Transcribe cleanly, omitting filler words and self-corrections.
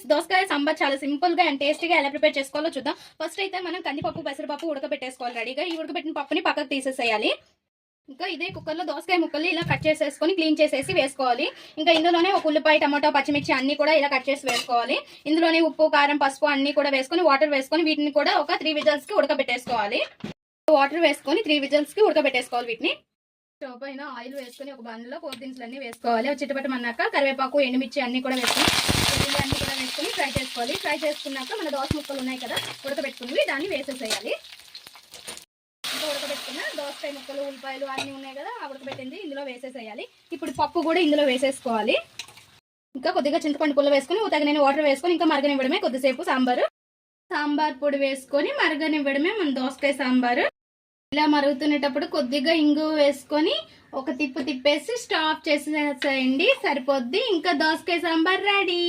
Friends, దోసకాయ సాంబార్ చాలా simple గా అండ్ టేస్టీగా ఎలా ప్రిపేర్ చేసుకోవాలో చూద్దాం. ఫస్ట్ అయితే మనం కందిపప్పు పెసరపప్పు ఉడకబెట్టేసుకోవాలి రెడీగా. ఈ ఉడకబెట్టిన పప్పుని పక్కకు తీసేసేయాలి. ఇంకా ఇదే కుక్కర్లో దోసకాయ ముక్కలు ఇలా కట్ చేసేసుకొని క్లీన్ చేసేసి వేసుకోవాలి. ఇంకా ఇందులోనే ఒక ఉల్లిపాయ, టమాటో, పచ్చిమిర్చి అన్ని కూడా ఇలా కట్ చేసి వేసుకోవాలి. ఇందులోనే ఉప్పు, కారం, పసుపు అన్ని కూడా వేసుకొని వాటర్ వేసుకొని వీటిని కూడా ఒక 3 విజిల్స్ కి ఉడకబెట్టేసుకోవాలి. వాటర్ వేసుకొని 3 విజిల్స్ కి ఉడకబెట్టేసుకోవాలి. వీటిని స్టవ్ పైన ఆయిల్ వేసుకొని ఒక బాండ్లో పోపు అన్ని వేసుకోవాలి. చిట్టపట్టమన్నాక కరివేపాకు, ఎండుమిర్చి అన్ని కూడా వేసుకొని అన్ని కూడా వేసుకొని ఫ్రై చేసుకోవాలి. ఫ్రై చేసుకున్నాక మన దోస ముక్కలు ఉన్నాయి కదా ఉడకబెట్టుకుని దాన్ని వేసేసేయాలి. ఇంకా ఉడకబెట్టుకున్న దోసకాయ ముక్కలు, ఉల్లిపాయలు అన్నీ ఉన్నాయి కదా ఆ ఉడకబెట్టింది ఇందులో వేసేసేయాలి. ఇప్పుడు పప్పు కూడా ఇందులో వేసేసుకోవాలి. ఇంకా కొద్దిగా చింతపండు పుల్ల వేసుకొని తగిన వాటర్ వేసుకొని ఇంకా మరగనివ్వడమే కొద్దిసేపు. సాంబార్ పొడి వేసుకొని మరగనివ్వడమే మన దోసకాయ సాంబారు. ఇలా మరుగుతునేటప్పుడు కొద్దిగా ఇంగు వేసుకొని ఒక తిప్పేసి స్టాప్ చేసేసేయండి, సరిపోద్ది. ఇంకా దోసకాయ సాంబార్ రెడీ.